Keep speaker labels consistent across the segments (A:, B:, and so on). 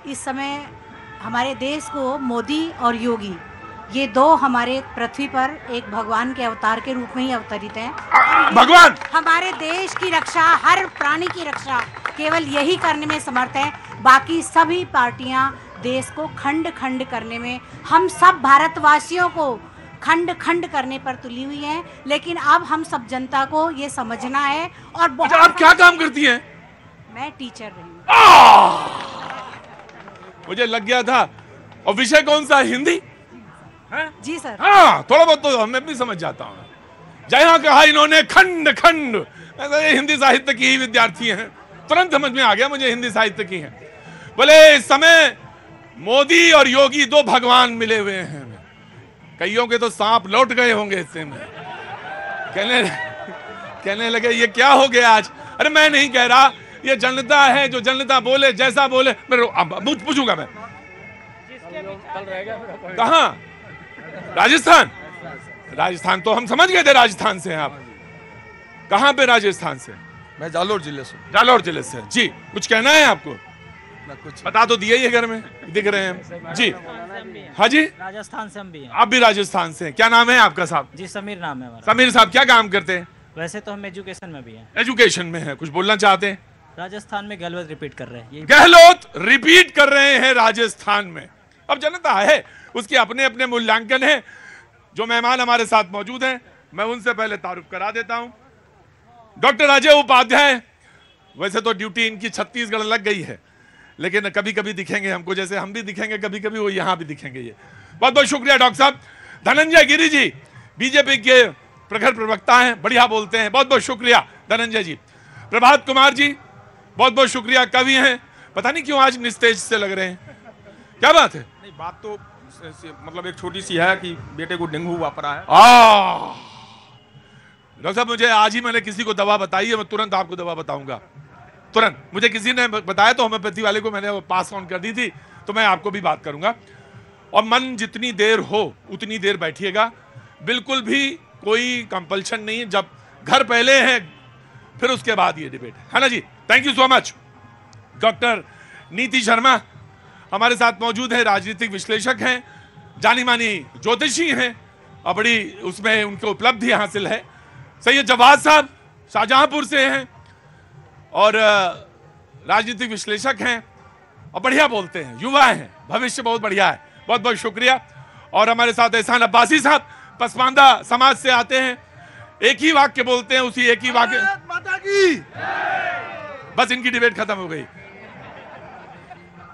A: इस समय हमारे देश को मोदी और योगी, ये दो हमारे पृथ्वी पर एक भगवान के अवतार के रूप में ही अवतरित हैं।
B: भगवान
A: हमारे देश की रक्षा, हर प्राणी की रक्षा केवल यही करने में समर्थ है। बाकी सभी पार्टियां देश को खंड खंड करने में, हम सब भारतवासियों को खंड खंड करने पर तुली हुई हैं। लेकिन अब हम सब जनता को ये समझना है। और
B: अच्छा, आप क्या काम करती हैं?
A: मैं टीचर रही हूँ।
B: मुझे लग गया था। और विषय कौन सा? हिंदी है?
A: जी सर।
B: हाँ, थोड़ा बहुत तो मैं भी समझ जाता हूँ। जहाँ कहा इन्होंने खंड खंड, ये हिंदी साहित्य की ही विद्यार्थी हैं। तुरंत समझ में आ गया मुझे हिंदी साहित्य की हैं। बोले इस समय मोदी और योगी दो भगवान मिले हुए हैं। कईयों के तो सांप लौट गए होंगे इससे में। कहने लगे ये क्या हो गया आज? अरे मैं नहीं कह रहा, ये जनता है, जो जनता बोले, जैसा बोले। मैं पूछूंगा मैं कहाँ? राजस्थान। राजस्थान तो हम समझ गए थे, राजस्थान से हैं आप। कहाँ पे राजस्थान से?
C: मैं जालोर जिले से।
B: जालोर जिले से जी। कुछ कहना है आपको?
C: कुछ
B: बता तो दिया ही है, घर में दिख रहे हैं जी। हाँ जी,
D: राजस्थान से हम भी हैं।
B: आप भी राजस्थान से? क्या नाम है आपका साहब?
D: जी समीर नाम है हमारा।
B: समीर साहब क्या काम करते हैं?
D: वैसे तो हम एजुकेशन में भी हैं।
B: एजुकेशन में है, कुछ बोलना चाहते हैं?
D: राजस्थान में गहलोत रिपीट कर रहे हैं।
B: गहलोत रिपीट कर रहे हैं राजस्थान में। अब जनता है, उसके अपने अपने मूल्यांकन है। जो मेहमान हमारे साथ मौजूद हैं, मैं उनसे पहले तारुफ करा देता हूं। डॉक्टर अजय उपाध्याय, वैसे तो ड्यूटी इनकी छत्तीसगढ़ लग गई है, लेकिन कभी कभी दिखेंगे हमको, जैसे हम भी दिखेंगे कभी कभी, वो यहां भी दिखेंगे। ये बहुत बहुत शुक्रिया डॉक्टर साहब। धनंजय गिरी जी, बीजेपी के प्रखर प्रवक्ता हैं, बढ़िया बोलते हैं, बहुत बहुत शुक्रिया धनंजय जी। प्रभात कुमार जी, बहुत बहुत शुक्रिया, कवि हैं। पता नहीं क्यों आज निस्तेज से लग रहे हैं, क्या बात है?
C: नहीं, बात तो मतलब एक छोटी सी है कि बेटे को डेंगू हुआ पड़ा है।
B: डॉक्टर साहब, मुझे आज ही मैंने किसी को दवा बताई है, मैं तुरंत आपको दवा बताऊंगा। तुरंत मुझे किसी ने बताया तो होम्योपैथी वाले को मैंने पास ऑन कर दी थी, तो मैं आपको भी बात करूंगा। और मन जितनी देर हो उतनी देर बैठिएगा, बिल्कुल भी कोई कंपल्शन नहीं। जब घर पहले है, फिर उसके बाद ये डिबेट है ना जी। Thank you so much. Doctor Niti Sharma हमारे साथ मौजूद है, राजनीतिक विश्लेषक हैं, जानी मानी ज्योतिषी हैं, और बड़ी उसमें उनको उपलब्धि हासिल है। सैयद जवाद साहब शाहजहांपुर से हैं और राजनीतिक विश्लेषक हैं और बढ़िया बोलते हैं, युवा हैं, भविष्य बहुत बढ़िया है। बहुत बहुत शुक्रिया। और हमारे साथ एहसान अब्बासी साहब पसमानदा समाज से आते हैं, एक ही वाक्य बोलते हैं, उसी एक ही वाक्य,
C: माता की।
B: बस इनकी डिबेट खत्म हो गई।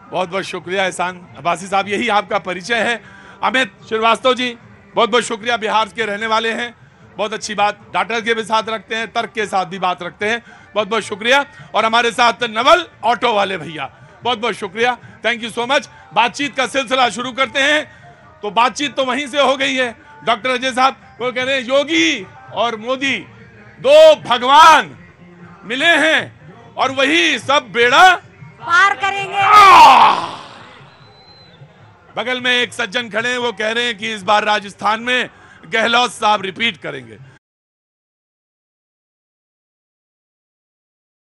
B: बहुत बहुत शुक्रिया एहसान अब्बासी साहब, यही आपका परिचय है। अमित श्रीवास्तव जी, बहुत बहुत शुक्रिया, बिहार के रहने वाले हैं, बहुत अच्छी बात, डाटा के भी साथ रखते हैं, तर्क के साथ भी बात रखते हैं, बहुत बहुत शुक्रिया। और हमारे साथ नवल ऑटो वाले भैया, बहुत बहुत शुक्रिया, थैंक यू सो मच। बातचीत का सिलसिला शुरू करते हैं। तो बातचीत तो वहीं से हो गई है। डॉक्टर अजय साहब वो कह रहे हैं योगी और मोदी दो भगवान मिले हैं और वही सब बेड़ा
A: पार करेंगे।
B: बगल में एक सज्जन खड़े हैं, वो कह रहे हैं कि इस बार राजस्थान में गहलोत साहब रिपीट करेंगे।